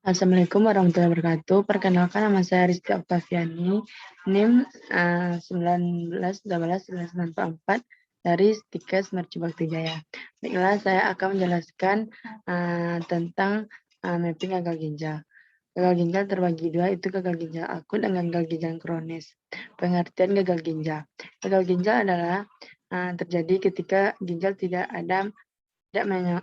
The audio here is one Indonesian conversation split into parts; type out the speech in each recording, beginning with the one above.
Assalamualaikum warahmatullahi wabarakatuh. Perkenalkan, nama saya Rizky Oktaviani, NIM 19 dari Stikes Merci Bakti Jaya. Baiklah, saya akan menjelaskan tentang mapping gagal ginjal. Gagal ginjal terbagi dua, itu gagal ginjal akut dan gagal ginjal kronis. Pengertian gagal ginjal. Gagal ginjal adalah terjadi ketika ginjal tidak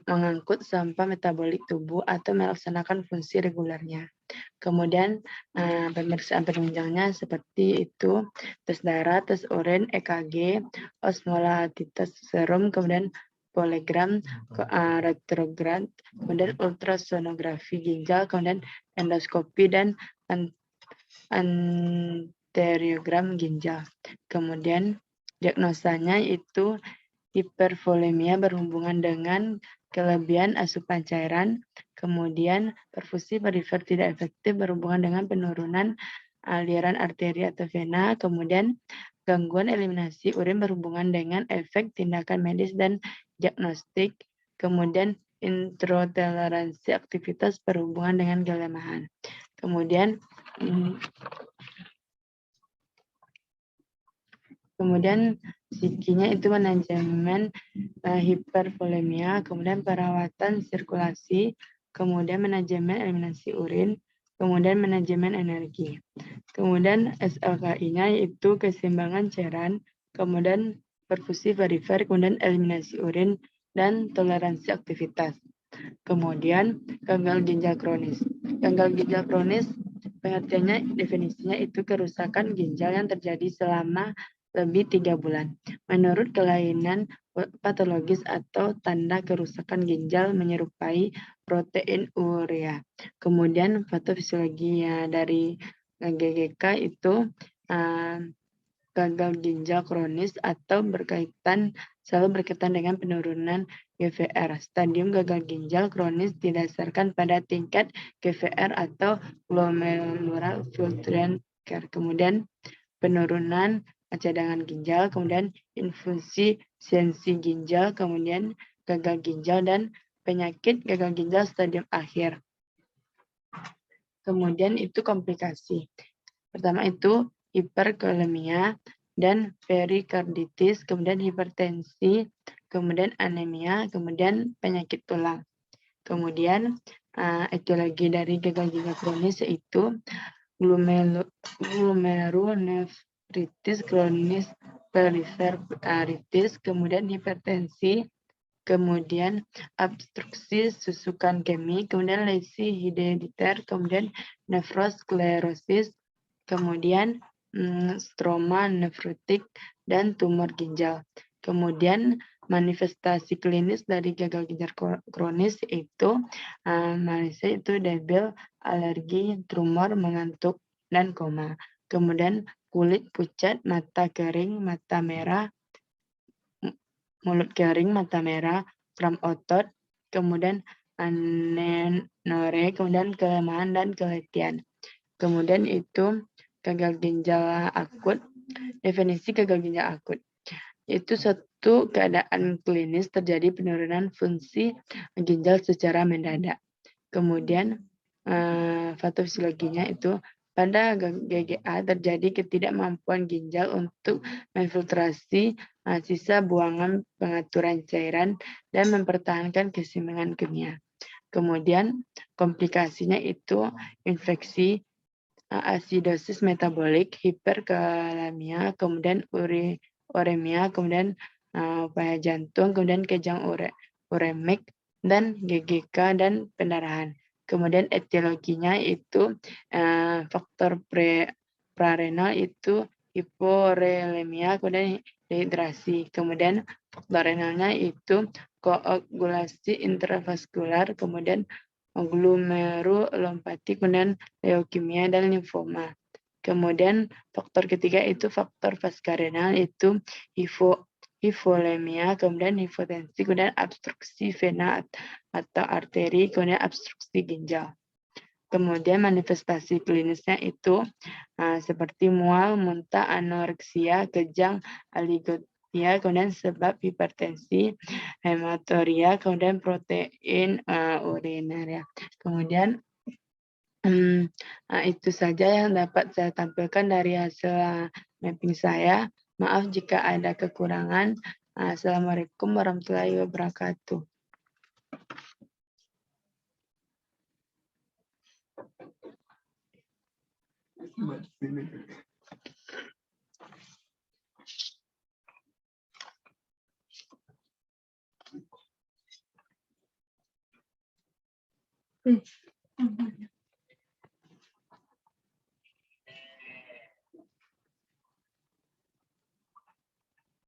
mengangkut sampah metabolik tubuh atau melaksanakan fungsi regulernya. Kemudian pemeriksaan penunjangnya seperti itu: tes darah, tes urin, EKG, osmolatitas serum, kemudian poligram, retrograd, kemudian ultrasonografi ginjal, kemudian endoskopi dan anteriogram ginjal. Kemudian diagnosanya itu hipervolemia berhubungan dengan kelebihan asupan cairan, kemudian perfusi perifer tidak efektif berhubungan dengan penurunan aliran arteri atau vena, kemudian gangguan eliminasi urin berhubungan dengan efek tindakan medis dan diagnostik, kemudian introtoleransi aktivitas berhubungan dengan kelemahan. Kemudian psikinya itu manajemen hipervolemia, kemudian perawatan sirkulasi, kemudian manajemen eliminasi urin, kemudian manajemen energi. Kemudian SLKI-nya itu keseimbangan cairan, kemudian perfusi perifer, kemudian eliminasi urin, dan toleransi aktivitas. Kemudian gagal ginjal kronis. Gagal ginjal kronis pengertiannya, definisinya itu kerusakan ginjal yang terjadi selama lebih 3 bulan. Menurut kelainan patologis atau tanda kerusakan ginjal menyerupai protein urea. Kemudian patofisiologinya dari GGK itu gagal ginjal kronis atau selalu berkaitan dengan penurunan GVR. Stadium gagal ginjal kronis didasarkan pada tingkat GVR atau glomerular filtration. Kemudian penurunan cadangan ginjal, kemudian insufinsiensi ginjal, kemudian gagal ginjal dan penyakit gagal ginjal stadium akhir. Kemudian itu komplikasi. Pertama itu hiperkalemia dan perikarditis, kemudian hipertensi, kemudian anemia, kemudian penyakit tulang. Kemudian etiologi dari gagal ginjal kronis yaitu glomerulonefritis kronis periferitis, kemudian hipertensi, kemudian obstruksi susukan kemih, kemudian lesi herediter, kemudian nefrosklerosis, kemudian stroma nefrotik, dan tumor ginjal. Kemudian manifestasi klinis dari gagal ginjal kronis itu manusia itu debil, alergi, tremor, mengantuk, dan koma. Kemudian kulit pucat, mata kering, mata merah, mulut kering, mata merah, kram otot, kemudian anenorea, kemudian kelemahan dan keletihan. Kemudian itu gagal ginjal akut. Definisi gagal ginjal akut itu suatu keadaan klinis terjadi penurunan fungsi ginjal secara mendadak. Kemudian patofisiologinya itu pada GGA terjadi ketidakmampuan ginjal untuk memfiltrasi sisa buangan pengaturan cairan dan mempertahankan keseimbangan kimia. Kemudian komplikasinya itu infeksi, asidosis metabolik, hiperkalemia, kemudian uremia, kemudian upaya jantung, kemudian kejang uremik, dan GGK dan pendarahan. Kemudian etiologinya itu faktor prarenal itu hiporelemia, kemudian dehidrasi. Kemudian faktor renalnya itu koagulasi intravaskular, kemudian glomerulopatik, kemudian leukemia dan limfoma. Kemudian faktor ketiga itu faktor vaskulenal, itu hipovolemia, kemudian hipotensi, kemudian obstruksi vena atau arteri, kemudian obstruksi ginjal. Kemudian manifestasi klinisnya itu seperti mual, muntah, anoreksia, kejang, aligoria, kemudian sebab hipertensi, hematuria, kemudian protein uriner. Kemudian Itu saja yang dapat saya tampilkan dari hasil mapping saya. Maaf jika ada kekurangan. Assalamualaikum warahmatullahi wabarakatuh.